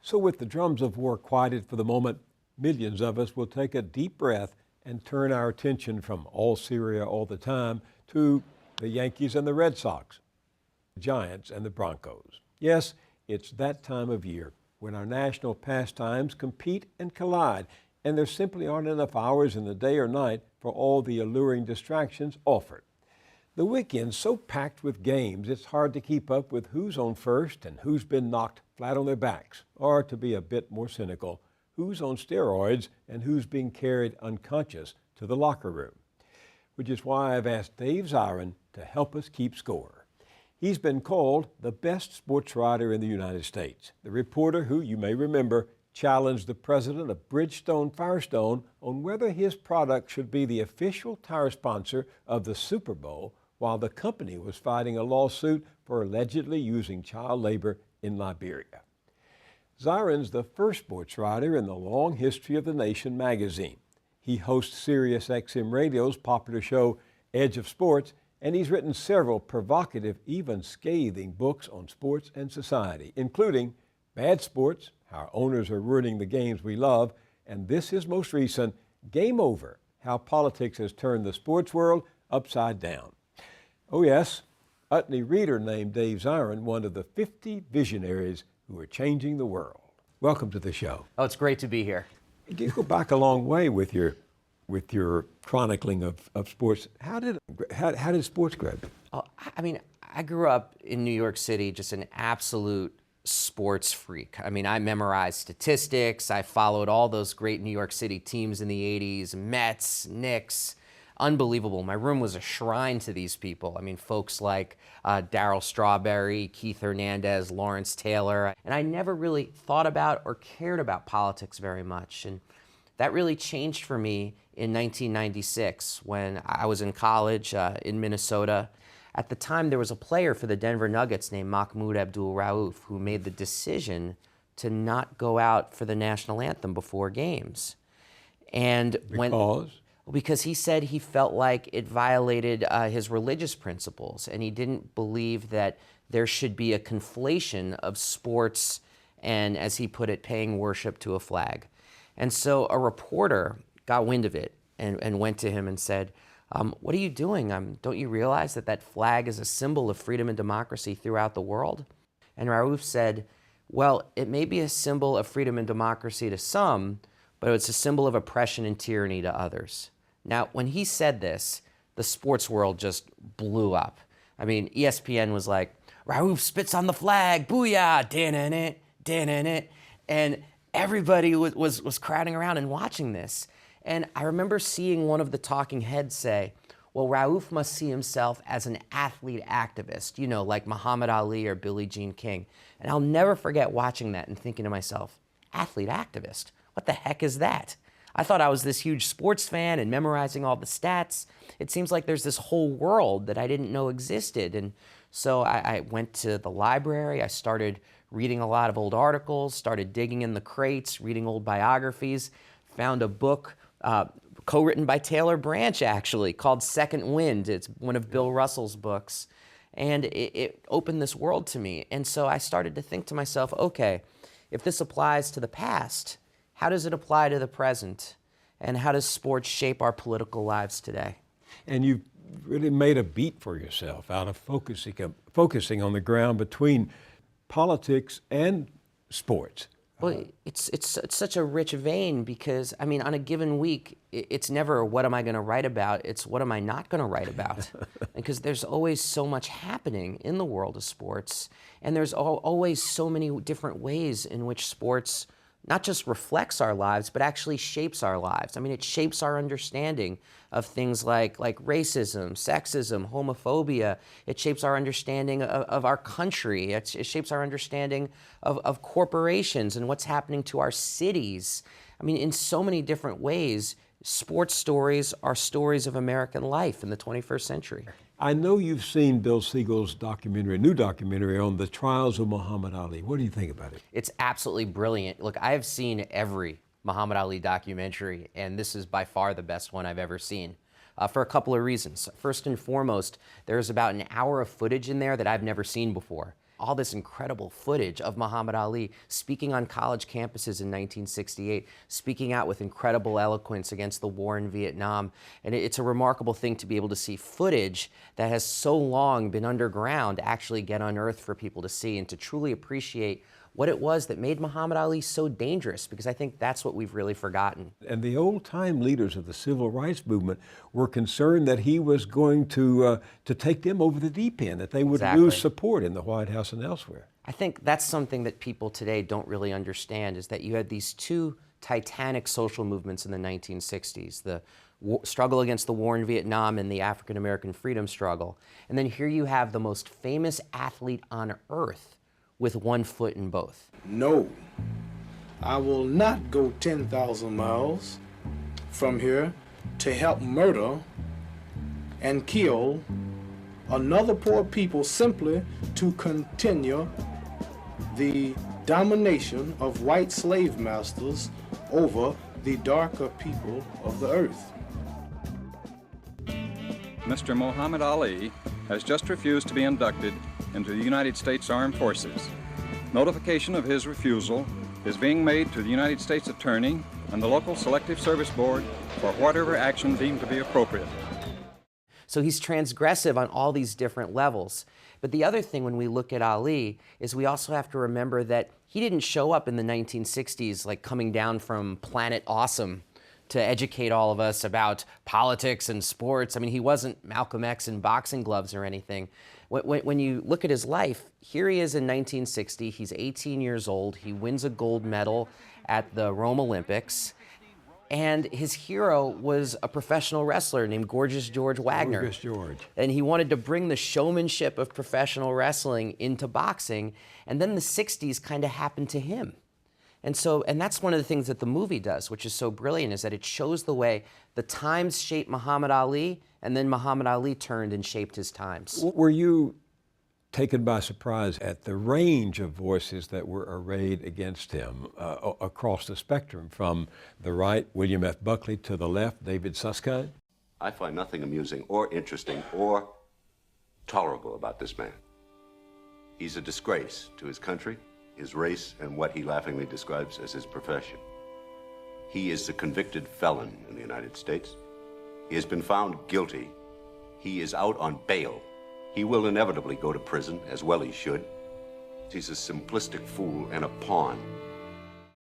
So with the drums of war quieted for the moment, millions of us will take a deep breath and turn our attention from all Syria all the time to the Yankees and the Red Sox, the Giants and the Broncos. Yes, it's that time of year when our national pastimes compete and collide, and there simply aren't enough hours in the day or night for all the alluring distractions offered. The weekend's so packed with games, it's hard to keep up with who's on first and who's been knocked flat on their backs, or to be a bit more cynical, who's on steroids and who's being carried unconscious to the locker room. Which is why I've asked Dave Zirin to help us keep score. He's been called the best sports writer in the United States, the reporter who, you may remember, challenged the president of Bridgestone Firestone on whether his product should be the official tire sponsor of the Super Bowl while the company was fighting a lawsuit for allegedly using child labor in Liberia. Zirin's the first sports writer in the long history of The Nation magazine. He hosts Sirius XM Radio's popular show Edge of Sports, and he's written several provocative, even scathing books on sports and society, including Bad Sports, How Owners Are Ruining the Games We Love, and this is most recent, Game Over, How Politics Has Turned the Sports World Upside Down. Oh yes, Utley Reader named Dave Zirin one of the 50 visionaries who are changing the world. Welcome to the show. Oh, it's great to be here. You go back a long way with your chronicling of sports. How did sports grow? Oh, I mean, I grew up in New York City, just an absolute sports freak. I mean, I memorized statistics. I followed all those great New York City teams in the 80s, Mets, Knicks. Unbelievable. My room was a shrine to these people. I mean, folks like Darryl Strawberry, Keith Hernandez, Lawrence Taylor. And I never really thought about or cared about politics very much. And that really changed for me in 1996 when I was in college in Minnesota. At the time, there was a player for the Denver Nuggets named Mahmoud Abdul-Rauf who made the decision to not go out for the national anthem before games. And because he said he felt like it violated his religious principles, and he didn't believe that there should be a conflation of sports and, as he put it, paying worship to a flag. And so a reporter got wind of it and went to him and said, what are you doing? Don't you realize that that flag is a symbol of freedom and democracy throughout the world? And Rauf said, well, it may be a symbol of freedom and democracy to some, but it's a symbol of oppression and tyranny to others. Now, when he said this, the sports world just blew up. I mean, ESPN was like, Rauf spits on the flag, booyah, dan-an-it, dan-an-it. And everybody was crowding around and watching this. And I remember seeing one of the talking heads say, well, Rauf must see himself as an athlete activist, you know, like Muhammad Ali or Billie Jean King. And I'll never forget watching that and thinking to myself, athlete activist? What the heck is that? I thought I was this huge sports fan and memorizing all the stats. It seems like there's this whole world that I didn't know existed. And so I went to the library. I started reading a lot of old articles, started digging in the crates, reading old biographies, found a book co-written by Taylor Branch, actually, called Second Wind. It's one of Bill Russell's books. And it opened this world to me. And so I started to think to myself, okay, if this applies to the past, how does it apply to the present? And how does sports shape our political lives today? And you really made a beat for yourself out of focusing on the ground between politics and sports. Well, it's such a rich vein because, I mean, on a given week, it's never what am I going to write about, it's what am I not going to write about. Because there's always so much happening in the world of sports, and there's always so many different ways in which sports not just reflects our lives, but actually shapes our lives. I mean, it shapes our understanding of things like racism, sexism, homophobia. It shapes our understanding of our country. It shapes our understanding of corporations and what's happening to our cities. I mean, in so many different ways, sports stories are stories of American life in the 21st century. I know you've seen Bill Siegel's new documentary on the trials of Muhammad Ali. What do you think about it? It's absolutely brilliant. Look, I have seen every Muhammad Ali documentary, and this is by far the best one I've ever seen, for a couple of reasons. First and foremost, there's about an hour of footage in there that I've never seen before. all this incredible footage of Muhammad Ali speaking on college campuses in 1968, speaking out with incredible eloquence against the war in Vietnam. And it's a remarkable thing to be able to see footage that has so long been underground actually get unearthed for people to see and to truly appreciate what it was that made Muhammad Ali so dangerous, because I think that's what we've really forgotten. And the old-time leaders of the civil rights movement were concerned that he was going to take them over the deep end, that they would lose support in the White House and elsewhere. I think that's something that people today don't really understand, is that you had these two titanic social movements in the 1960s, the struggle against the war in Vietnam and the African-American freedom struggle. And then here you have the most famous athlete on earth with one foot in both. No, I will not go 10,000 miles from here to help murder and kill another poor people simply to continue the domination of white slave masters over the darker people of the earth. Mr. Muhammad Ali has just refused to be inducted into the United States Armed Forces. Notification of his refusal is being made to the United States Attorney and the local Selective Service Board for whatever action deemed to be appropriate. So he's transgressive on all these different levels. But the other thing when we look at Ali is we also have to remember that he didn't show up in the 1960s like coming down from Planet Awesome to educate all of us about politics and sports. I mean, he wasn't Malcolm X in boxing gloves or anything. When you look at his life, here he is in 1960, he's 18 years old, he wins a gold medal at the Rome Olympics, and his hero was a professional wrestler named Gorgeous George Wagner. Gorgeous George. And he wanted to bring the showmanship of professional wrestling into boxing, and then the 60s kind of happened to him. And that's one of the things that the movie does, which is so brilliant, is that it shows the way the times shaped Muhammad Ali, and then Muhammad Ali turned and shaped his times. Were you taken by surprise at the range of voices that were arrayed against him across the spectrum, from the right, William F. Buckley, to the left, David Susskind? I find nothing amusing or interesting or tolerable about this man. He's a disgrace to his country, his race, and what he laughingly describes as his profession. He is a convicted felon in the United States. He has been found guilty. He is out on bail. He will inevitably go to prison, as well he should. He's a simplistic fool and a pawn.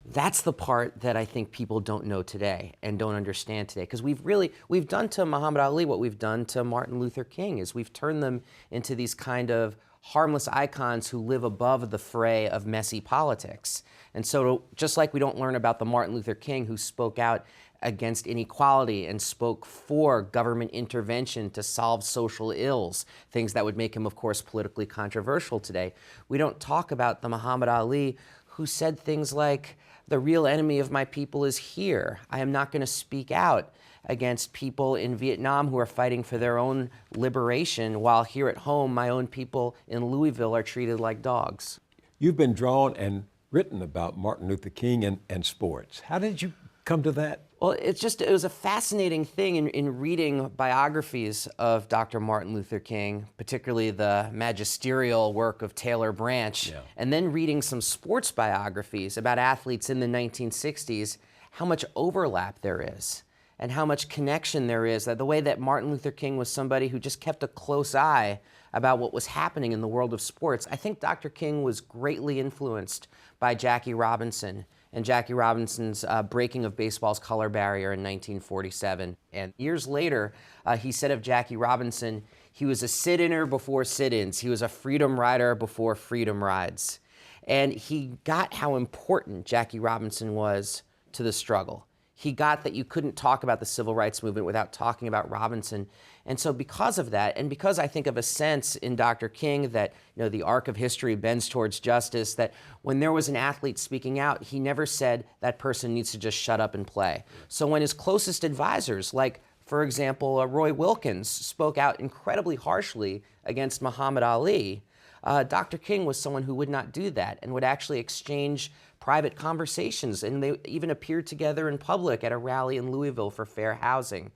That's the part that I think people don't know today and don't understand today, because we've done to Muhammad Ali what we've done to Martin Luther King, is we've turned them into these kind of harmless icons who live above the fray of messy politics. And so just like we don't learn about the Martin Luther King who spoke out against inequality and spoke for government intervention to solve social ills, things that would make him, of course, politically controversial today, we don't talk about the Muhammad Ali who said things like, "The real enemy of my people is here. I am not going to speak out against people in Vietnam who are fighting for their own liberation, while here at home, my own people in Louisville are treated like dogs." You've been drawn and written about Martin Luther King and sports. How did you come to that? Well, it was a fascinating thing in reading biographies of Dr. Martin Luther King, particularly the magisterial work of Taylor Branch, and then reading some sports biographies about athletes in the 1960s, how much overlap there is and how much connection there is, the way that Martin Luther King was somebody who just kept a close eye about what was happening in the world of sports. I think Dr. King was greatly influenced by Jackie Robinson and Jackie Robinson's breaking of baseball's color barrier in 1947. And years later, he said of Jackie Robinson, he was a sit-inner before sit-ins. He was a freedom rider before freedom rides. And he got how important Jackie Robinson was to the struggle. He got that you couldn't talk about the civil rights movement without talking about Robinson. And so because of that, and because I think of a sense in Dr. King that, the arc of history bends towards justice, that when there was an athlete speaking out, he never said that person needs to just shut up and play. So when his closest advisors, like, for example, Roy Wilkins, spoke out incredibly harshly against Muhammad Ali, Dr. King was someone who would not do that and would actually exchange private conversations, and they even appeared together in public at a rally in Louisville for fair housing.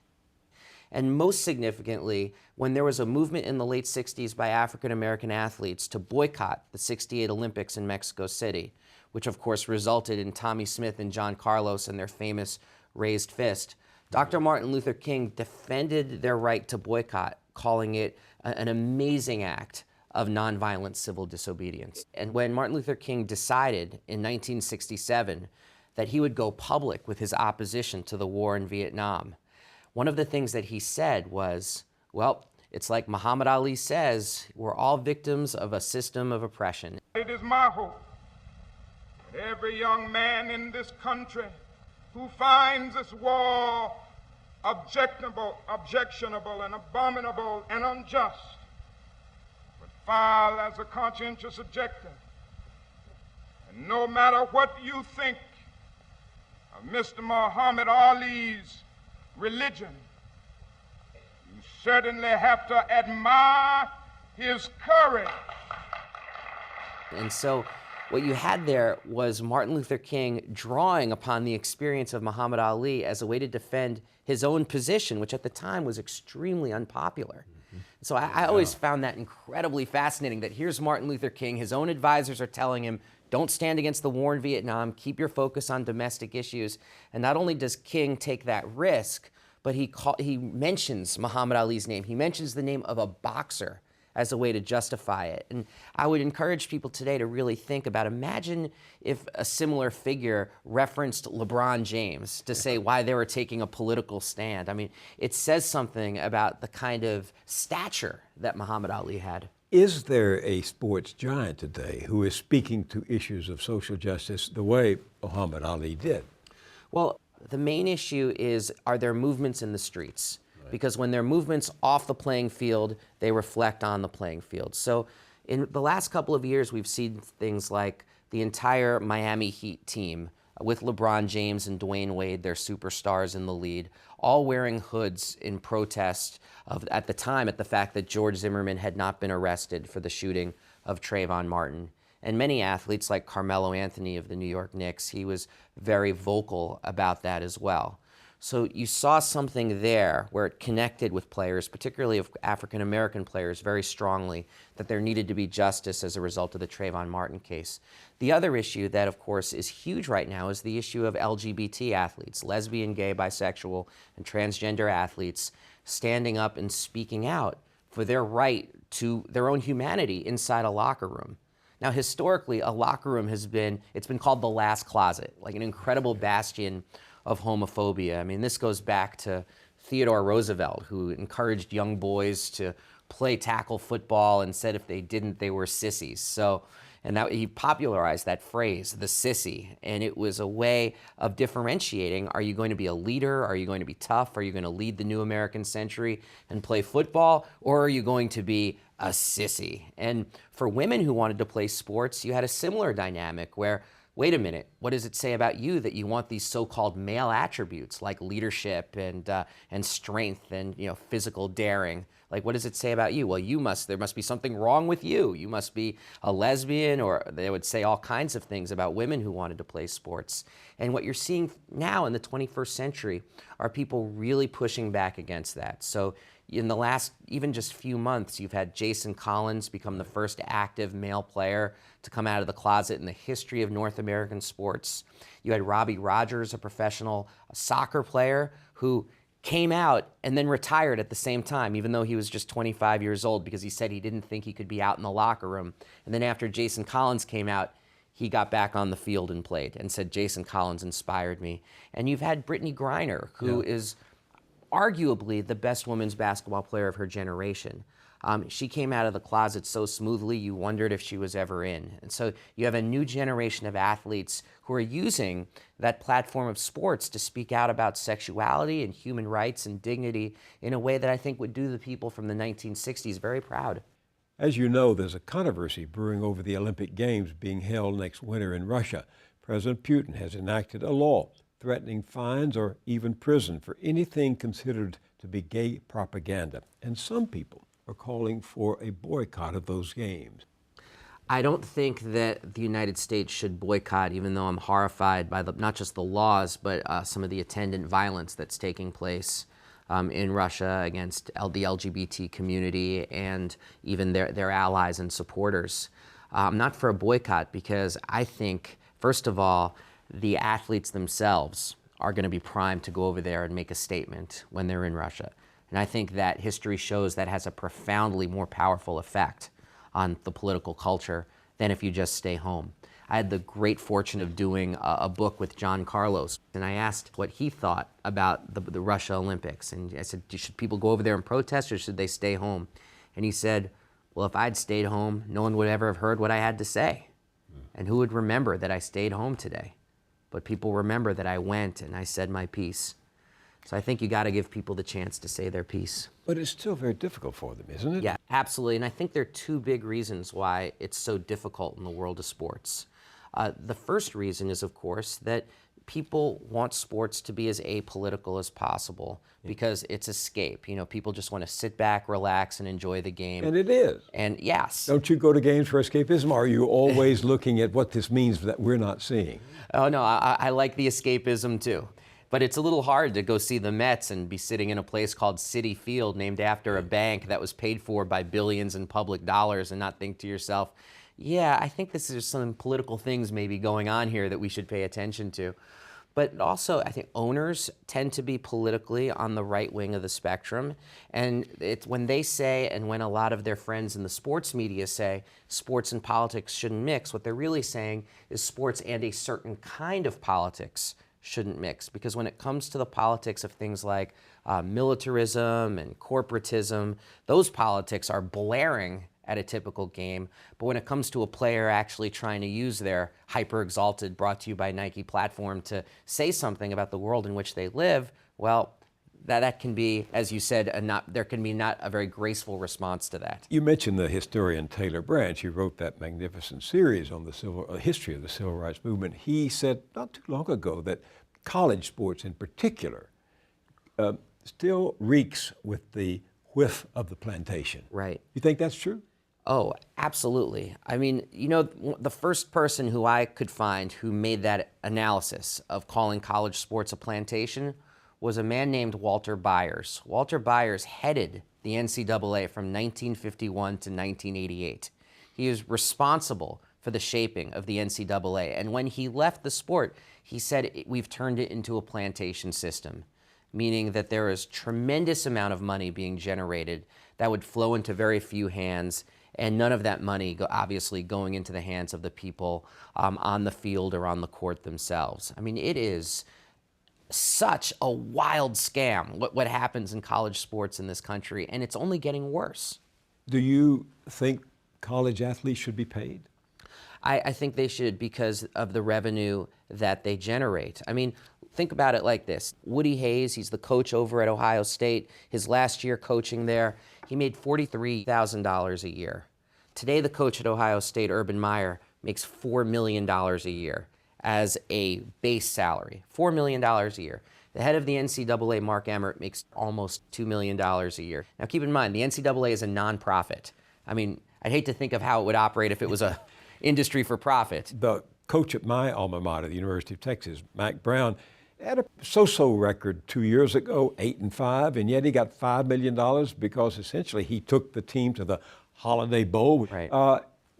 And most significantly, when there was a movement in the late 60s by African American athletes to boycott the '68 Olympics in Mexico City, which of course resulted in Tommy Smith and John Carlos and their famous raised fist, Dr. Martin Luther King defended their right to boycott, calling it an amazing act of nonviolent civil disobedience. And when Martin Luther King decided in 1967 that he would go public with his opposition to the war in Vietnam, one of the things that he said was, well, it's like Muhammad Ali says, we're all victims of a system of oppression. It is my hope that every young man in this country who finds this war objectionable and abominable and unjust would file as a conscientious objector. And no matter what you think of Mr. Muhammad Ali's religion, you certainly have to admire his courage. And so what you had there was Martin Luther King drawing upon the experience of Muhammad Ali as a way to defend his own position, which at the time was extremely unpopular. So I always found that incredibly fascinating, that here's Martin Luther King, his own advisors are telling him, don't stand against the war in Vietnam, keep your focus on domestic issues. And not only does King take that risk, but he mentions Muhammad Ali's name. He mentions the name of a boxer as a way to justify it. And I would encourage people today to really think about, imagine if a similar figure referenced LeBron James to say why they were taking a political stand. I mean, it says something about the kind of stature that Muhammad Ali had. Is there a sports giant today who is speaking to issues of social justice the way Muhammad Ali did? Well, the main issue is, are there movements in the streets? Because when there are movements off the playing field, they reflect on the playing field. So in the last couple of years, we've seen things like the entire Miami Heat team with LeBron James and Dwayne Wade, their superstars in the lead, all wearing hoods in protest of, at the time, at the fact that George Zimmerman had not been arrested for the shooting of Trayvon Martin. And many athletes like Carmelo Anthony of the New York Knicks, he was very vocal about that as well. So you saw something there where it connected with players, particularly of African-American players, very strongly, that there needed to be justice as a result of the Trayvon Martin case. The other issue that, of course, is huge right now is the issue of LGBT athletes, lesbian, gay, bisexual, and transgender athletes standing up and speaking out for their right to their own humanity inside a locker room. Now, historically, a locker room it's been called the last closet, like an incredible bastion of homophobia. I mean, this goes back to Theodore Roosevelt, who encouraged young boys to play tackle football and said if they didn't, they were sissies. So, and that, he popularized that phrase, the sissy, and it was a way of differentiating, are you going to be a leader? Are you going to be tough? Are you going to lead the new American century and play football? Or are you going to be a sissy? And for women who wanted to play sports, you had a similar dynamic where, wait a minute, what does it say about you that you want these so-called male attributes like leadership and strength and, you know, physical daring? Like, what does it say about you? Well, there must be something wrong with you. You must be a lesbian, or they would say all kinds of things about women who wanted to play sports. And what you're seeing now in the 21st century are people really pushing back against that. So in the last even just few months, you've had Jason Collins become the first active male player to come out of the closet in the history of North American sports. You had Robbie Rogers, a professional soccer player, who came out and then retired at the same time, even though he was just 25 years old, because he said he didn't think he could be out in the locker room. And then after Jason Collins came out, he got back on the field and played and said, Jason Collins inspired me. And you've had Brittany Griner, who is arguably the best women's basketball player of her generation. She came out of the closet so smoothly, you wondered if she was ever in. And so you have a new generation of athletes who are using that platform of sports to speak out about sexuality and human rights and dignity in a way that I think would do the people from the 1960s very proud. As you know, there's a controversy brewing over the Olympic Games being held next winter in Russia. President Putin has enacted a law threatening fines or even prison for anything considered to be gay propaganda. And some people are calling for a boycott of those games. I don't think that the United States should boycott, even though I'm horrified by not just the laws, but some of the attendant violence that's taking place in Russia against the LGBT community and even their allies and supporters. I'm not for a boycott because I think, first of all, the athletes themselves are going to be primed to go over there and make a statement when they're in Russia. And I think that history shows that has a profoundly more powerful effect on the political culture than if you just stay home. I had the great fortune of doing a book with John Carlos, and I asked what he thought about the Russia Olympics. And I said, should people go over there and protest or should they stay home? And he said, well, if I'd stayed home, no one would ever have heard what I had to say. And who would remember that I stayed home today? But people remember that I went and I said my piece. So I think you got to give people the chance to say their piece. But it's still very difficult for them, isn't it? Yeah, absolutely. And I think there are two big reasons why it's so difficult in the world of sports. The first reason is, of course, that people want sports to be as apolitical as possible because it's escape. You know, people just want to sit back, relax, and enjoy the game. And it is. And yes. Don't you go to games for escapism, or are you always looking at what this means that we're not seeing? Oh, no, I like the escapism too. But it's a little hard to go see the Mets and be sitting in a place called Citi Field named after a bank that was paid for by billions in public dollars and not think to yourself, yeah, I think there's some political things maybe going on here that we should pay attention to. But also, I think owners tend to be politically on the right wing of the spectrum. And it's when they say, and when a lot of their friends in the sports media say, sports and politics shouldn't mix, what they're really saying is sports and a certain kind of politics shouldn't mix. Because when it comes to the politics of things like militarism and corporatism, those politics are blaring at a typical game. But when it comes to a player actually trying to use their hyper-exalted, brought to you by Nike platform to say something about the world in which they live, well, that can be, as you said, there can be not a very graceful response to that. You mentioned the historian Taylor Branch. He wrote that magnificent series on the history of the civil rights movement. He said not too long ago that college sports in particular still reeks with the whiff of the plantation. Right. You think that's true? Oh, absolutely. I mean, you know, the first person who I could find who made that analysis of calling college sports a plantation was a man named Walter Byers. Walter Byers headed the NCAA from 1951 to 1988. He was responsible for the shaping of the NCAA. And when he left the sport, he said, we've turned it into a plantation system, meaning that there is tremendous amount of money being generated that would flow into very few hands, and none of that money obviously going into the hands of the people on the field or on the court themselves. I mean, it is such a wild scam what happens in college sports in this country, and it's only getting worse. Do you think college athletes should be paid? I think they should because of the revenue that they generate. I mean, think about it like this. Woody Hayes, he's the coach over at Ohio State. His last year coaching there, he made $43,000 a year. Today, the coach at Ohio State, Urban Meyer, makes $4 million a year as a base salary. $4 million a year. The head of the NCAA, Mark Emmert, makes almost $2 million a year. Now, keep in mind, the NCAA is a nonprofit. I mean, I'd hate to think of how it would operate if it was a industry for profit. The coach at my alma mater, the University of Texas, Mac Brown, had a so-so record 2 years ago, 8-5, and yet he got $5 million because essentially he took the team to the Holiday Bowl. Right.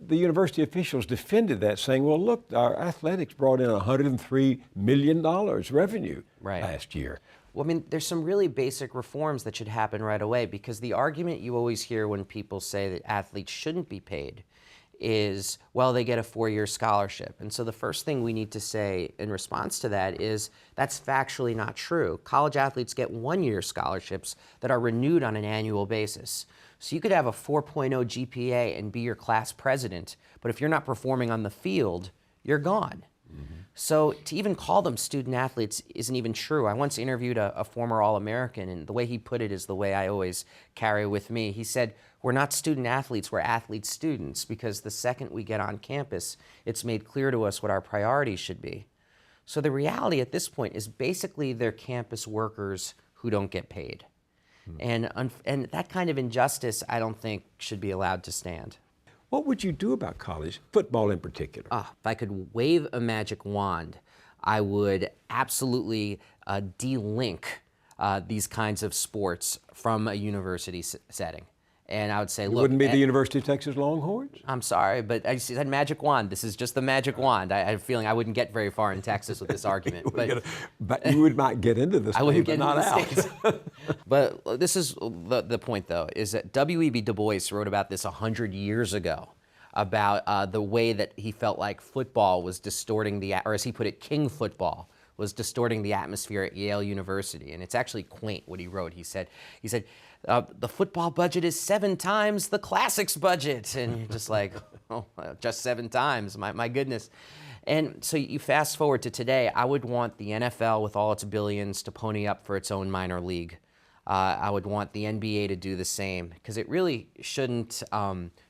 The university officials defended that, saying, well, look, our athletics brought in $103 million revenue last year. Well, I mean, there's some really basic reforms that should happen right away, because the argument you always hear when people say that athletes shouldn't be paid is, well, they get a 4-year scholarship. And so the first thing we need to say in response to that is that's factually not true. College athletes get 1-year scholarships that are renewed on an annual basis. So you could have a 4.0 GPA and be your class president, but if you're not performing on the field, you're gone. So to even call them student athletes isn't even true. I once interviewed a former All-American, and the way he put it is the way I always carry with me. He said, we're not student athletes, we're athlete students, because the second we get on campus, it's made clear to us what our priorities should be. So the reality at this point is basically they're campus workers who don't get paid. And that kind of injustice, I don't think, should be allowed to stand. What would you do about college football in particular? If I could wave a magic wand, I would absolutely de-link these kinds of sports from a university setting. And I would say, It look, wouldn't be the University of Texas Longhorns? I'm sorry, but I said magic wand. This is just the magic wand. I have a feeling I wouldn't get very far in Texas with this argument. But you might get into the state, I wouldn't but get not into out. the States. But this is the point, though, is that W.E.B. Du Bois wrote about this 100 years ago, about the way that he felt like football was distorting or as he put it, king football was distorting the atmosphere at Yale University. And it's actually quaint what he wrote. He said, the football budget is 7 times the classics budget. And you're just like, oh, just 7 times, my goodness. And so you fast forward to today, I would want the NFL with all its billions to pony up for its own minor league. I would want the NBA to do the same, because it really shouldn't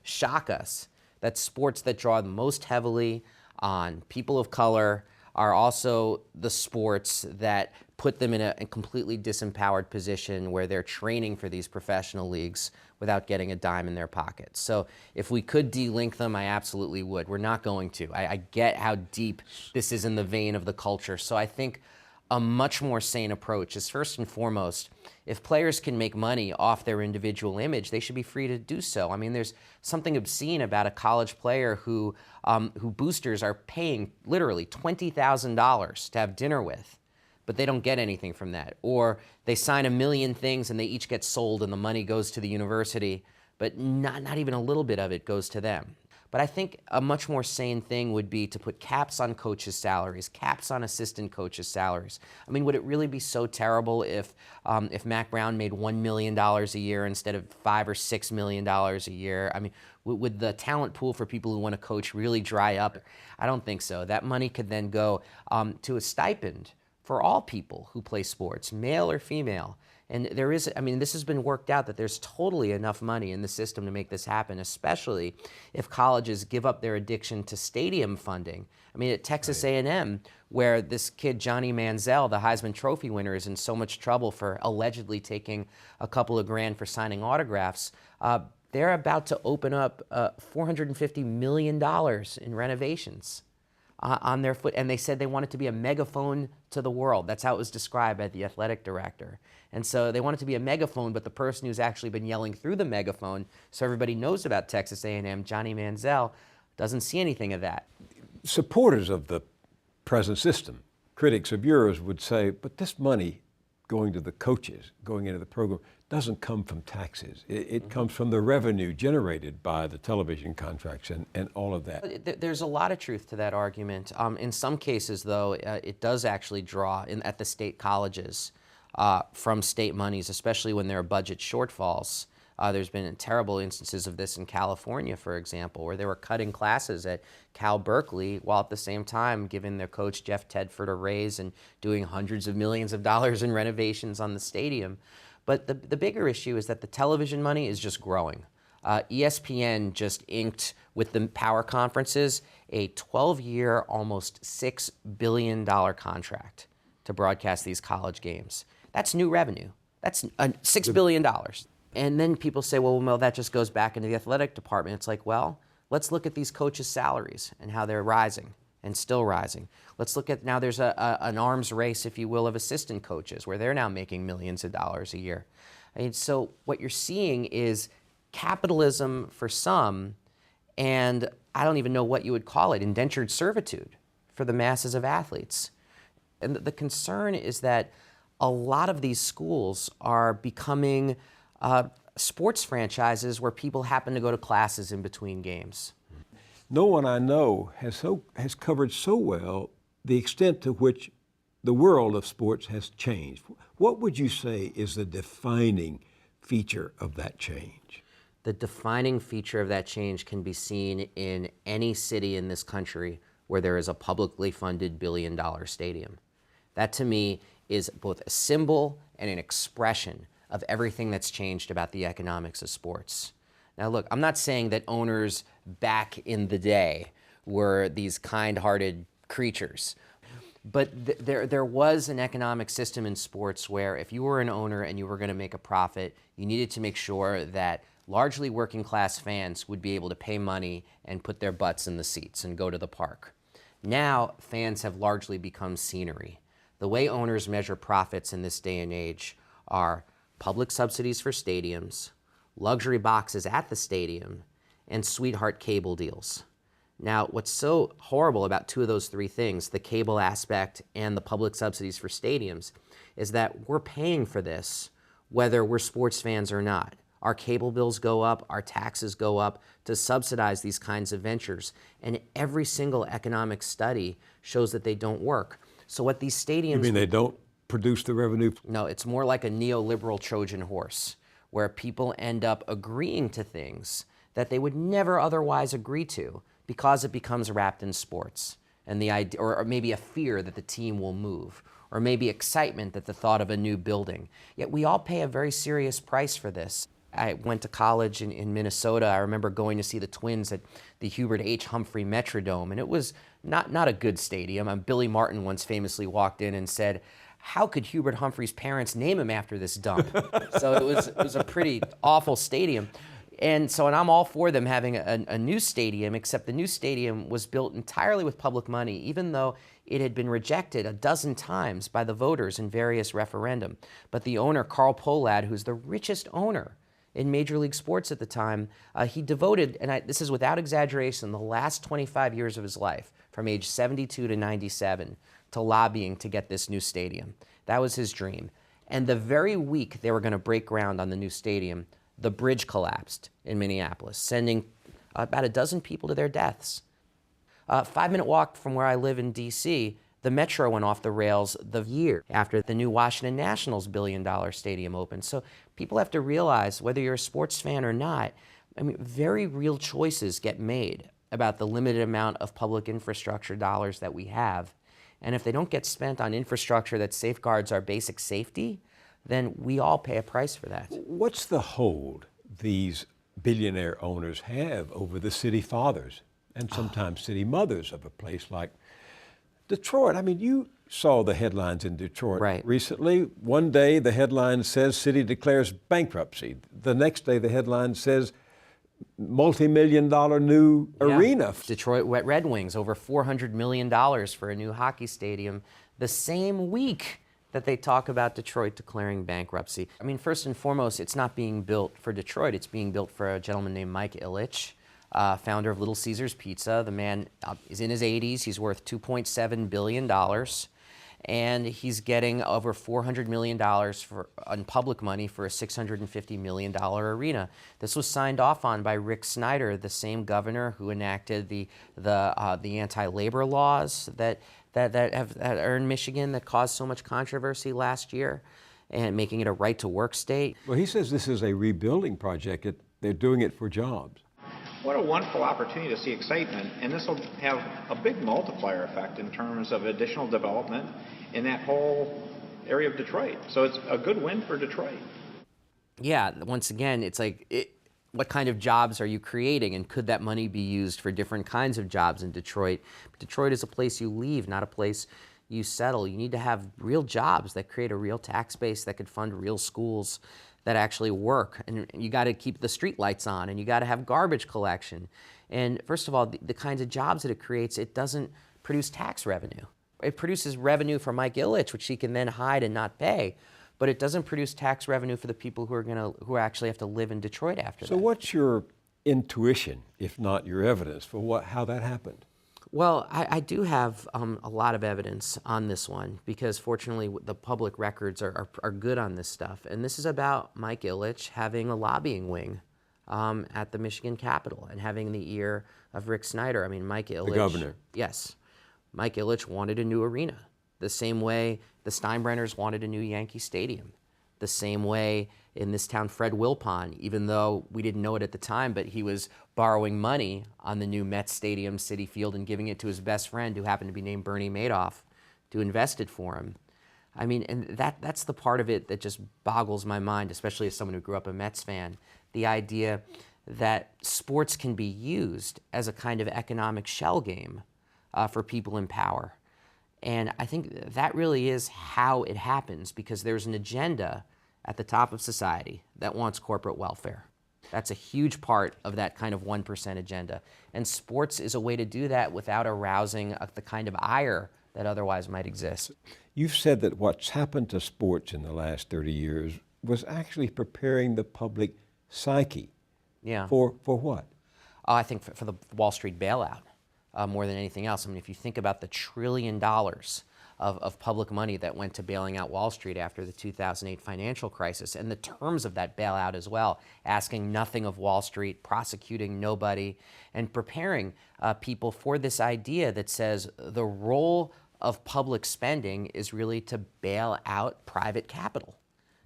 shock us that sports that draw the most heavily on people of color are also the sports that put them in a completely disempowered position where they're training for these professional leagues without getting a dime in their pockets. So if we could de-link them, I absolutely would. We're not going to. I get how deep this is in the vein of the culture. So I think a much more sane approach is, first and foremost, if players can make money off their individual image, they should be free to do so. I mean, there's something obscene about a college player who boosters are paying literally $20,000 to have dinner with, but they don't get anything from that. Or they sign 1 million things and they each get sold and the money goes to the university, but not even a little bit of it goes to them. But I think a much more sane thing would be to put caps on coaches' salaries, caps on assistant coaches' salaries. I mean, would it really be so terrible if Mac Brown made $1 million a year instead of $5 or $6 million a year? I mean, would the talent pool for people who want to coach really dry up? I don't think so. That money could then go to a stipend for all people who play sports, male or female. And there is, I mean, this has been worked out that there's totally enough money in the system to make this happen, especially if colleges give up their addiction to stadium funding. I mean, at Texas A&M, where this kid, Johnny Manziel, the Heisman Trophy winner, is in so much trouble for allegedly taking a couple of grand for signing autographs, they're about to open up $450 million in renovations on their foot, and they said they want it to be a megaphone to the world. That's how it was described by the athletic director. And so they want it to be a megaphone, but the person who's actually been yelling through the megaphone so everybody knows about Texas A&M, Johnny Manziel, doesn't see anything of that. Supporters of the present system, critics of yours would say, but this money going to the coaches, going into the program, doesn't come from taxes. It comes from the revenue generated by the television contracts and all of that. There's a lot of truth to that argument. In some cases, though, it does actually draw at the state colleges from state monies, especially when there are budget shortfalls. There's been terrible instances of this in California, for example, where they were cutting classes at Cal Berkeley while at the same time giving their coach Jeff Tedford a raise and doing hundreds of millions of dollars in renovations on the stadium. But the bigger issue is that the television money is just growing. ESPN just inked with the power conferences a 12-year, almost $6 billion contract to broadcast these college games. That's new revenue. That's $6 billion. And then people say, well, that just goes back into the athletic department. It's like, well, let's look at these coaches' salaries and how they're rising and still rising. Let's look at, now there's an arms race, if you will, of assistant coaches where they're now making millions of dollars a year. I mean, so what you're seeing is capitalism for some, and I don't even know what you would call it, indentured servitude for the masses of athletes. And the concern is that a lot of these schools are becoming sports franchises where people happen to go to classes in between games. No one I know has covered so well the extent to which the world of sports has changed. What would you say is the defining feature of that change? The defining feature of that change can be seen in any city in this country where there is a publicly funded billion-dollar stadium. That, to me, is both a symbol and an expression of everything that's changed about the economics of sports. Now, look, I'm not saying that owners back in the day were these kind-hearted creatures, but there was an economic system in sports where if you were an owner and you were going to make a profit, you needed to make sure that largely working-class fans would be able to pay money and put their butts in the seats and go to the park. Now, fans have largely become scenery. The way owners measure profits in this day and age are public subsidies for stadiums, luxury boxes at the stadium, and sweetheart cable deals. Now, what's so horrible about two of those three things, the cable aspect and the public subsidies for stadiums, is that we're paying for this whether we're sports fans or not. Our cable bills go up, our taxes go up to subsidize these kinds of ventures. And every single economic study shows that they don't work. So what these stadiums... You mean they don't produce the revenue? No, it's more like a neoliberal Trojan horse, where people end up agreeing to things that they would never otherwise agree to because it becomes wrapped in sports. And the idea, or maybe a fear that the team will move, or maybe excitement at the thought of a new building. Yet we all pay a very serious price for this. I went to college in Minnesota. I remember going to see the Twins at the Hubert H. Humphrey Metrodome, and it was not a good stadium. Billy Martin once famously walked in and said, "How could Hubert Humphrey's parents name him after this dump?" So it was a pretty awful stadium. And I'm all for them having a new stadium, except the new stadium was built entirely with public money, even though it had been rejected a dozen times by the voters in various referendum. But the owner, Carl Pohlad, who's the richest owner in Major League Sports at the time, he devoted, and this is without exaggeration, the last 25 years of his life, from age 72 to 97, to lobbying to get this new stadium. That was his dream. And the very week they were going to break ground on the new stadium, the bridge collapsed in Minneapolis, sending about a dozen people to their deaths. 5-minute walk from where I live in D.C., the Metro went off the rails the year after the new Washington Nationals billion-dollar stadium opened. So people have to realize, whether you're a sports fan or not, very real choices get made about the limited amount of public infrastructure dollars that we have. And if they don't get spent on infrastructure that safeguards our basic safety, then we all pay a price for that. What's the hold these billionaire owners have over the city fathers and sometimes city mothers of a place like Detroit? You saw the headlines in Detroit recently. One day the headline says city declares bankruptcy. The next day the headline says multi-million-dollar new arena. Detroit Red Wings, over $400 million for a new hockey stadium, the same week that they talk about Detroit declaring bankruptcy. First and foremost, it's not being built for Detroit. It's being built for a gentleman named Mike Ilitch, founder of Little Caesars Pizza. The man is in his 80s. He's worth $2.7 billion. And he's getting over $400 million on public money for a $650 million arena. This was signed off on by Rick Snyder, the same governor who enacted the anti-labor laws that are in Michigan that caused so much controversy last year, and making it a right-to-work state. Well, he says this is a rebuilding project. They're doing it for jobs. What a wonderful opportunity to see excitement, and this will have a big multiplier effect in terms of additional development in that whole area of Detroit. So it's a good win for Detroit. Yeah, once again, it's like, what kind of jobs are you creating, and could that money be used for different kinds of jobs in Detroit? Detroit is a place you leave, not a place you settle. You need to have real jobs that create a real tax base that could fund real schools that actually work. And you got to keep the street lights on, and you got to have garbage collection. And first of all, the kinds of jobs that it creates, it doesn't produce tax revenue. It produces revenue for Mike Ilitch, which he can then hide and not pay. But it doesn't produce tax revenue for the people who actually have to live in Detroit after that. So what's your intuition, if not your evidence, for how that happened? Well, I do have a lot of evidence on this one, because fortunately the public records are good on this stuff. And this is about Mike Ilitch having a lobbying wing at the Michigan Capitol and having the ear of Rick Snyder. Mike Ilitch... The governor. Yes. Mike Ilitch wanted a new arena, the same way the Steinbrenners wanted a new Yankee Stadium, the same way in this town Fred Wilpon, even though we didn't know it at the time, but he was borrowing money on the new Mets Stadium, Citi Field, and giving it to his best friend, who happened to be named Bernie Madoff, to invest it for him. And that's the part of it that just boggles my mind, especially as someone who grew up a Mets fan, the idea that sports can be used as a kind of economic shell game for people in power. And I think that really is how it happens, because there's an agenda at the top of society that wants corporate welfare. That's a huge part of that kind of 1% agenda. And sports is a way to do that without arousing the kind of ire that otherwise might exist. You've said that what's happened to sports in the last 30 years was actually preparing the public psyche. Yeah. For what? I think for the Wall Street bailout more than anything else. I mean, if you think about the $1 trillion of public money that went to bailing out Wall Street after the 2008 financial crisis, and the terms of that bailout as well, asking nothing of Wall Street, prosecuting nobody, and preparing people for this idea that says the role of public spending is really to bail out private capital.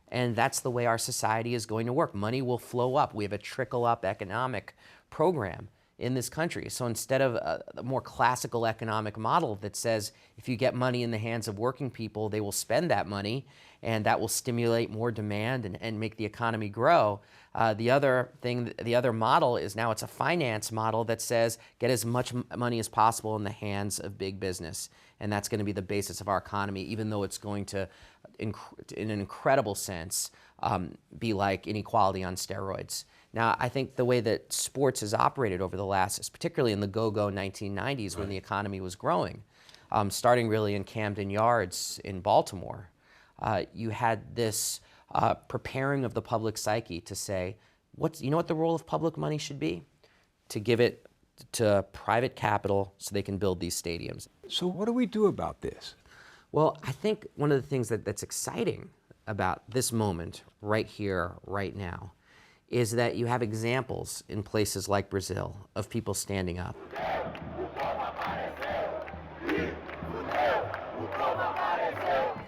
And that's the way our society is going to work. Money will flow up. We have a trickle-up economic program in this country. So instead of a more classical economic model that says if you get money in the hands of working people, they will spend that money, and that will stimulate more demand and make the economy grow. The other model is now it's a finance model that says get as much money as possible in the hands of big business. And that's going to be the basis of our economy, even though it's going to, in an incredible sense, be like inequality on steroids. Now, I think the way that sports has operated over the last, particularly in the go-go 1990s when the economy was growing, starting really in Camden Yards in Baltimore, you had this preparing of the public psyche to say, you know what the role of public money should be? To give it to private capital so they can build these stadiums. So what do we do about this? Well, I think one of the things that's exciting about this moment right here, right now, is that you have examples in places like Brazil of people standing up.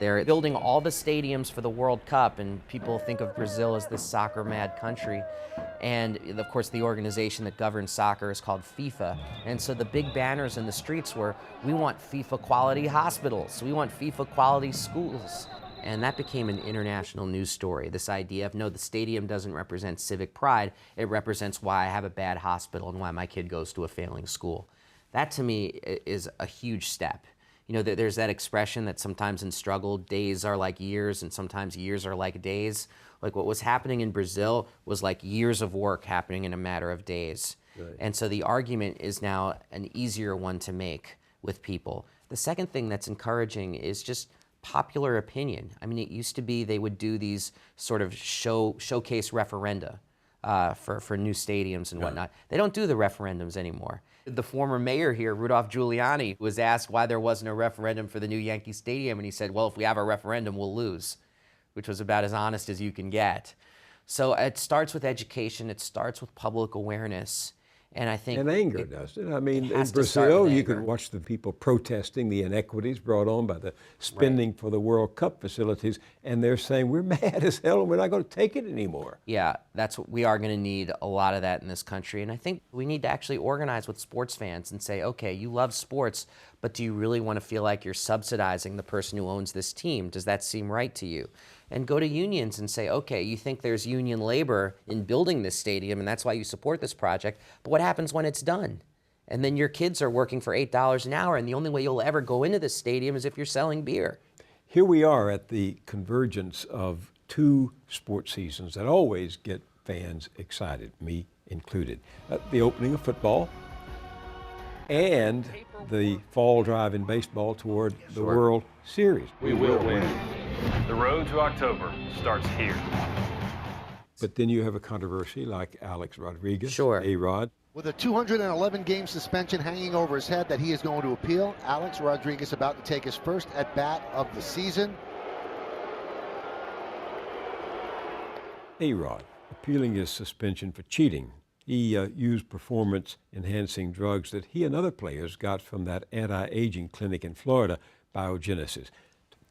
They're building all the stadiums for the World Cup, and people think of Brazil as this soccer-mad country. And of course, the organization that governs soccer is called FIFA. And so the big banners in the streets were, we want FIFA-quality hospitals, we want FIFA-quality schools. And that became an international news story, this idea of, no, the stadium doesn't represent civic pride, it represents why I have a bad hospital and why my kid goes to a failing school. That, to me, is a huge step. You know, there's that expression that sometimes in struggle, days are like years and sometimes years are like days. Like what was happening in Brazil was like years of work happening in a matter of days. Right. And so the argument is now an easier one to make with people. The second thing that's encouraging is just popular opinion. I mean, it used to be they would do these sort of showcase referenda for new stadiums and whatnot. They don't do the referendums anymore. The former mayor here, Rudolph Giuliani, was asked why there wasn't a referendum for the new Yankee Stadium, and he said, well, if we have a referendum, we'll lose, which was about as honest as you can get. So it starts with education, it starts with public awareness, and I think— And anger, doesn't it? I mean, in Brazil, you could watch the people protesting the inequities brought on by the spending for the World Cup facilities, and they're saying, we're mad as hell and we're not going to take it anymore. Yeah, that's what we are going to need, a lot of that in this country. And I think we need to actually organize with sports fans and say, okay, you love sports, but do you really want to feel like you're subsidizing the person who owns this team? Does that seem right to you? And go to unions and say, okay, you think there's union labor in building this stadium and that's why you support this project, but what happens when it's done? And then your kids are working for $8 an hour and the only way you'll ever go into this stadium is if you're selling beer. Here we are at the convergence of two sports seasons that always get fans excited, me included. The opening of football and the fall drive in baseball toward the World Series. We will win. The road to October starts here. But then you have a controversy like Alex Rodriguez, Sure. A-Rod. With a 211-game suspension hanging over his head that he is going to appeal, Alex Rodriguez about to take his first at-bat of the season. A-Rod appealing his suspension for cheating. He used performance-enhancing drugs that he and other players got from that anti-aging clinic in Florida, Biogenesis.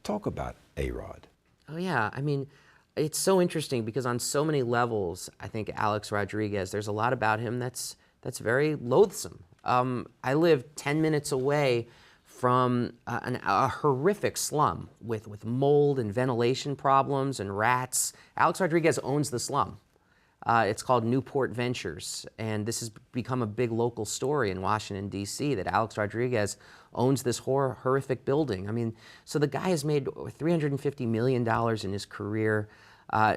Talk about A-Rod. Oh yeah, I mean, it's so interesting because on so many levels, I think Alex Rodriguez, there's a lot about him that's very loathsome. I live 10 minutes away from a horrific slum with mold and ventilation problems and rats. Alex Rodriguez owns the slum. It's called Newport Ventures, and this has become a big local story in Washington, D.C., that Alex Rodriguez owns this horrific building. I mean, so the guy has made $350 million in his career.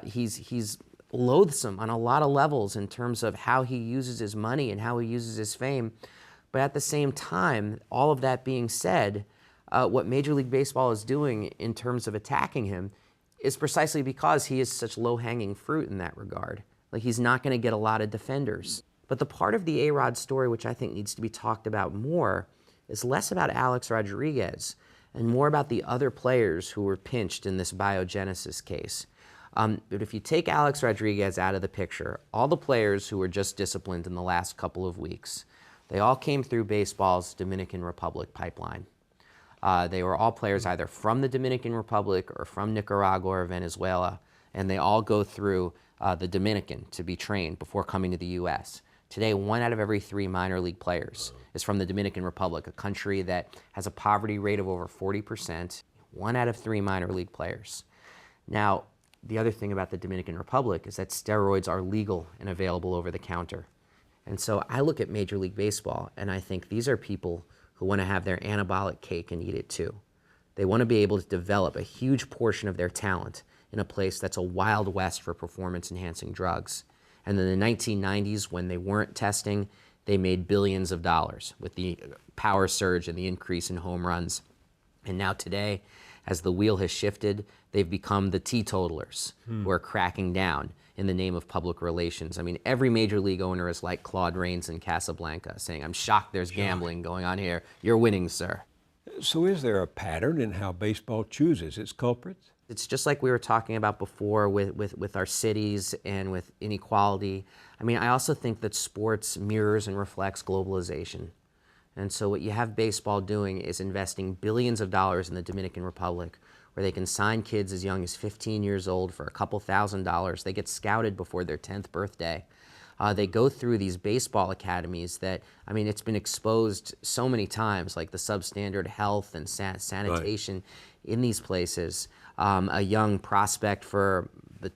He's loathsome on a lot of levels in terms of how he uses his money and how he uses his fame. But at the same time, all of that being said, what Major League Baseball is doing in terms of attacking him is precisely because he is such low-hanging fruit in that regard. Like, he's not going to get a lot of defenders. But the part of the A-Rod story which I think needs to be talked about more is less about Alex Rodriguez and more about the other players who were pinched in this biogenesis case. But if you take Alex Rodriguez out of the picture, all the players who were just disciplined in the last couple of weeks, they all came through baseball's Dominican Republic pipeline. They were all players either from the Dominican Republic or from Nicaragua or Venezuela, and they all go through the Dominican to be trained before coming to the U.S. Today, 1 out of every 3 minor league players is from the Dominican Republic, a country that has a poverty rate of over 40%, 1 out of 3 minor league players. Now, the other thing about the Dominican Republic is that steroids are legal and available over the counter. And so I look at Major League Baseball and I think these are people who want to have their anabolic cake and eat it too. They want to be able to develop a huge portion of their talent in a place that's a wild west for performance-enhancing drugs. And in the 1990s, when they weren't testing, they made billions of dollars with the power surge and the increase in home runs. And now today, as the wheel has shifted, they've become the teetotalers who are cracking down in the name of public relations. I mean, every major league owner is like Claude Rains in Casablanca, saying, I'm shocked there's gambling going on here. You're winning, sir. So is there a pattern in how baseball chooses its culprits? It's just like we were talking about before with our cities and with inequality. I mean, I also think that sports mirrors and reflects globalization. And so what you have baseball doing is investing billions of dollars in the Dominican Republic, where they can sign kids as young as 15 years old for a couple $1,000s. They get scouted before their 10th birthday. They go through these baseball academies that, I mean, it's been exposed so many times, like the substandard health and sanitation in these places. A young prospect for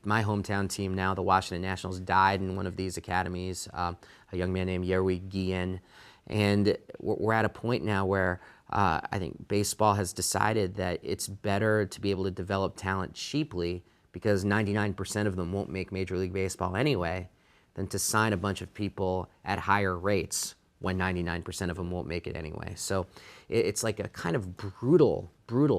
my hometown team now, the Washington Nationals, died in one of these academies, a young man named Yerwi Guillen. And we're at a point now where I think baseball has decided that it's better to be able to develop talent cheaply, because 99% of them won't make Major League Baseball anyway, than to sign a bunch of people at higher rates when 99% of them won't make it anyway. So it's like a kind of brutal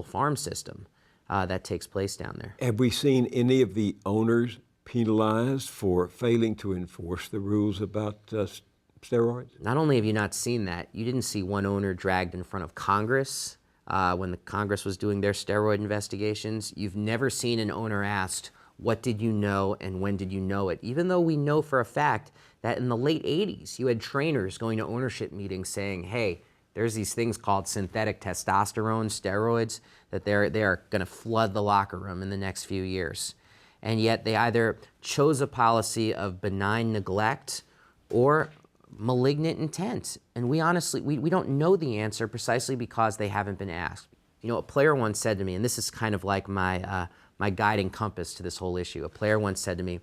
farm system that takes place down there. Have we seen any of the owners penalized for failing to enforce the rules about steroids? Not only have you not seen that, you didn't see one owner dragged in front of Congress when the Congress was doing their steroid investigations. You've never seen an owner asked, what did you know and when did you know it? Even though we know for a fact that in the late 80s, you had trainers going to ownership meetings saying, hey, there's these things called synthetic testosterone, steroids, that they are going to flood the locker room in the next few years. And yet they either chose a policy of benign neglect or malignant intent. And we honestly, we don't know the answer precisely because they haven't been asked. You know, a player once said to me, and this is kind of like my guiding compass to this whole issue. A player once said to me,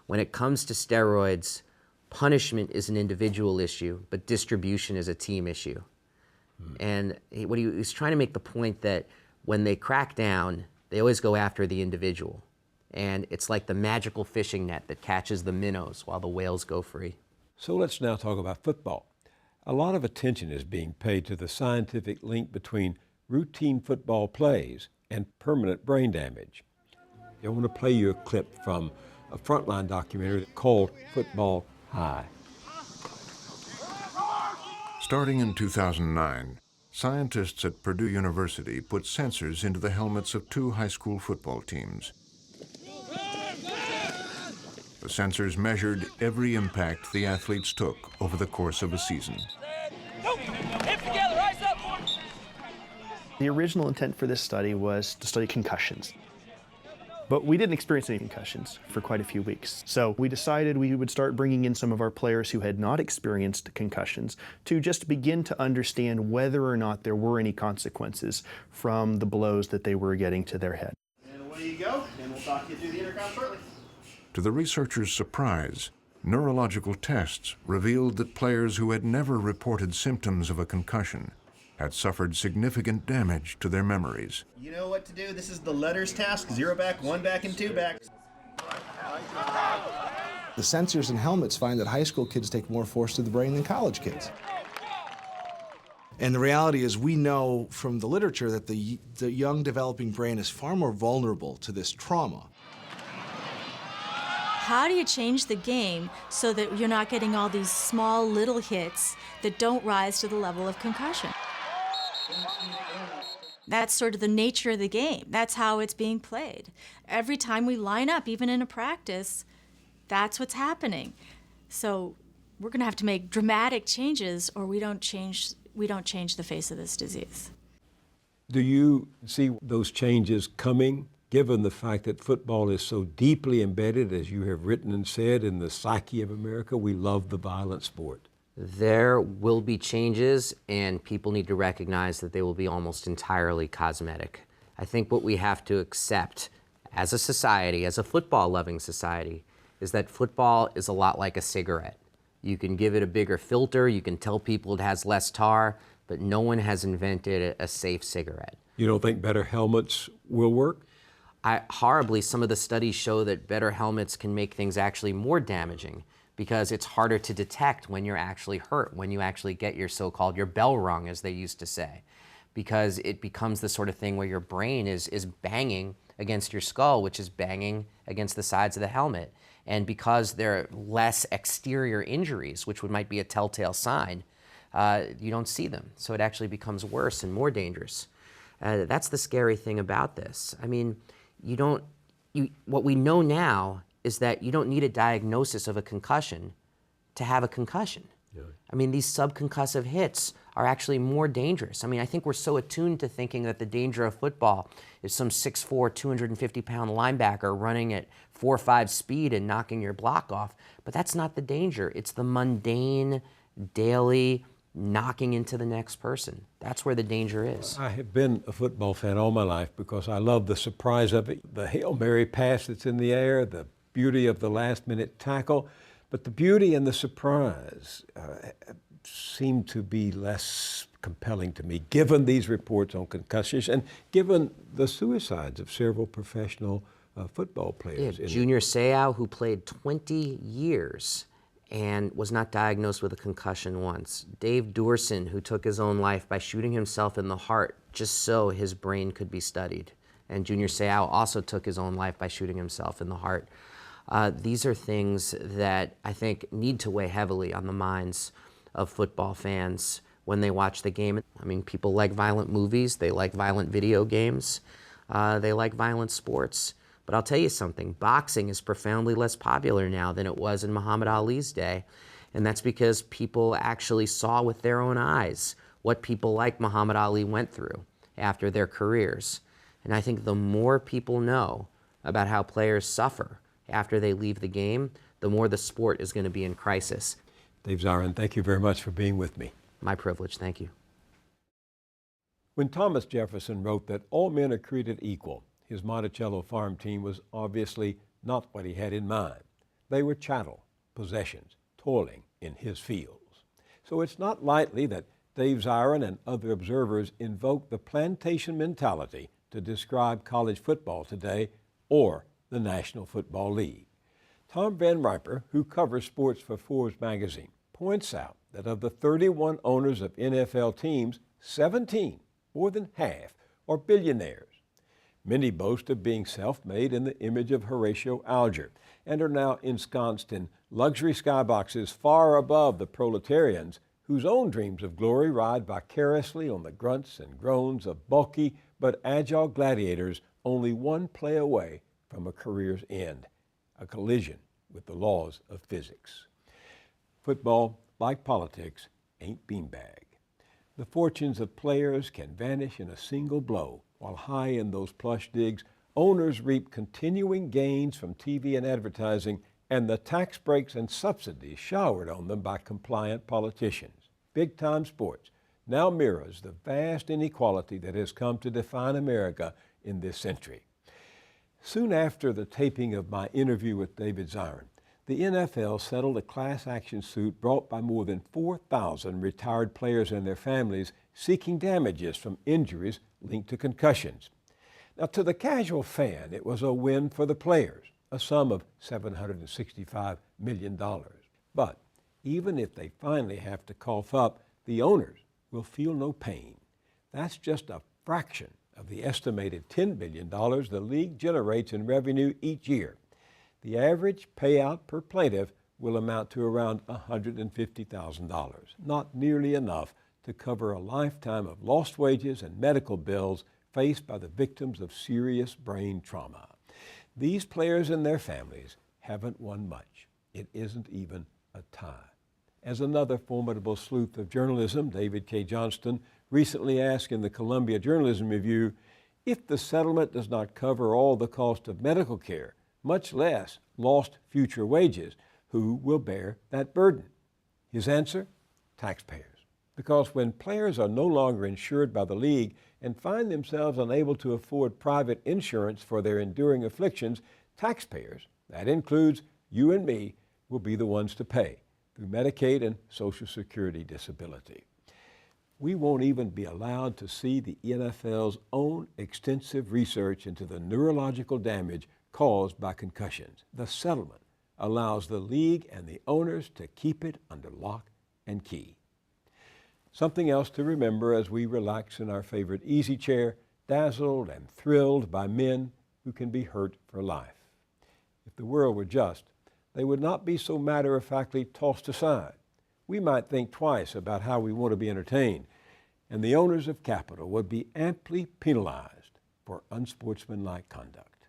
when it comes to steroids, punishment is an individual issue, but distribution is a team issue. And he was trying to make the point that when they crack down, they always go after the individual. And it's like the magical fishing net that catches the minnows while the whales go free. So let's now talk about football. A lot of attention is being paid to the scientific link between routine football plays and permanent brain damage. I want to play you a clip from a Frontline documentary called Football High. Starting in 2009, scientists at Purdue University put sensors into the helmets of 2 high school football teams. The sensors measured every impact the athletes took over the course of a season. The original intent for this study was to study concussions. But we didn't experience any concussions for quite a few weeks. So we decided we would start bringing in some of our players who had not experienced concussions to just begin to understand whether or not there were any consequences from the blows that they were getting to their head. And away you go, and we'll talk you through the intercom shortly. To the researchers' surprise, neurological tests revealed that players who had never reported symptoms of a concussion had suffered significant damage to their memories. You know what to do. This is the letters task. 0 back, 1 back, and 2 back. The sensors and helmets find that high school kids take more force to the brain than college kids. And the reality is we know from the literature that the young developing brain is far more vulnerable to this trauma. How do you change the game so that you're not getting all these small little hits that don't rise to the level of concussion? That's sort of the nature of the game. That's how it's being played. Every time we line up, even in a practice, that's what's happening. So we're going to have to make dramatic changes, or we don't change the face of this disease. Do you see those changes coming, given the fact that football is so deeply embedded, as you have written and said, in the psyche of America? We love the violent sport. There will be changes, and people need to recognize that they will be almost entirely cosmetic. I think what we have to accept as a society, as a football-loving society, is that football is a lot like a cigarette. You can give it a bigger filter, you can tell people it has less tar, but no one has invented a safe cigarette. You don't think better helmets will work? Horribly, some of the studies show that better helmets can make things actually more damaging, because it's harder to detect when you're actually hurt, when you actually get your so-called, your bell rung, as they used to say, because it becomes the sort of thing where your brain is banging against your skull, which is banging against the sides of the helmet. And because there are less exterior injuries, which might be a telltale sign, you don't see them. So it actually becomes worse and more dangerous. That's the scary thing about this. I mean, what we know now is that you don't need a diagnosis of a concussion to have a concussion. Yeah. I mean, these subconcussive hits are actually more dangerous. I mean, I think we're so attuned to thinking that the danger of football is some 6'4", 250-pound linebacker running at 4.5 speed and knocking your block off. But that's not the danger. It's the mundane, daily knocking into the next person. That's where the danger is. I have been a football fan all my life because I love the surprise of it, the Hail Mary pass that's in the air, the beauty of the last-minute tackle. But the beauty and the surprise seem to be less compelling to me, given these reports on concussions and given the suicides of several professional football players. Yeah, Junior Seau, who played 20 years and was not diagnosed with a concussion once. Dave Doerson, who took his own life by shooting himself in the heart just so his brain could be studied. And Junior Seau also took his own life by shooting himself in the heart. These are things that I think need to weigh heavily on the minds of football fans when they watch the game. I mean, people like violent movies, they like violent video games, they like violent sports. But I'll tell you something, boxing is profoundly less popular now than it was in Muhammad Ali's day. And that's because people actually saw with their own eyes what people like Muhammad Ali went through after their careers. And I think the more people know about how players suffer after they leave the game, the more the sport is going to be in crisis. Dave Zirin, thank you very much for being with me. My privilege, thank you. When Thomas Jefferson wrote that all men are created equal, his Monticello farm team was obviously not what he had in mind. They were chattel, possessions, toiling in his fields. So it's not lightly that Dave Zirin and other observers invoke the plantation mentality to describe college football today or the National Football League. Tom Van Riper, who covers sports for Forbes magazine, points out that of the 31 owners of NFL teams, 17, more than half, are billionaires. Many boast of being self-made in the image of Horatio Alger and are now ensconced in luxury skyboxes far above the proletarians whose own dreams of glory ride vicariously on the grunts and groans of bulky but agile gladiators only one play away from a career's end, a collision with the laws of physics. Football, like politics, ain't beanbag. The fortunes of players can vanish in a single blow, while high in those plush digs, owners reap continuing gains from TV and advertising and the tax breaks and subsidies showered on them by compliant politicians. Big-time sports now mirrors the vast inequality that has come to define America in this century. Soon after the taping of my interview with David Zirin, the NFL settled a class action suit brought by more than 4,000 retired players and their families seeking damages from injuries linked to concussions. Now, to the casual fan, it was a win for the players, a sum of $765 million. But even if they finally have to cough up the owners will feel no pain. That's just a fraction of the estimated $10 billion the league generates in revenue each year. The average payout per plaintiff will amount to around $150,000, not nearly enough to cover a lifetime of lost wages and medical bills faced by the victims of serious brain trauma. These players and their families haven't won much. It isn't even a tie. As another formidable sleuth of journalism, David K. Johnston, recently asked in the Columbia Journalism Review, if the settlement does not cover all the cost of medical care, much less lost future wages, who will bear that burden? His answer? Taxpayers. Because when players are no longer insured by the league and find themselves unable to afford private insurance for their enduring afflictions, taxpayers, that includes you and me, will be the ones to pay through Medicaid and Social Security disability. We won't even be allowed to see the NFL's own extensive research into the neurological damage caused by concussions. The settlement allows the league and the owners to keep it under lock and key. Something else to remember as we relax in our favorite easy chair, dazzled and thrilled by men who can be hurt for life. If the world were just, they would not be so matter-of-factly tossed aside. We might think twice about how we want to be entertained, and the owners of capital would be amply penalized for unsportsmanlike conduct.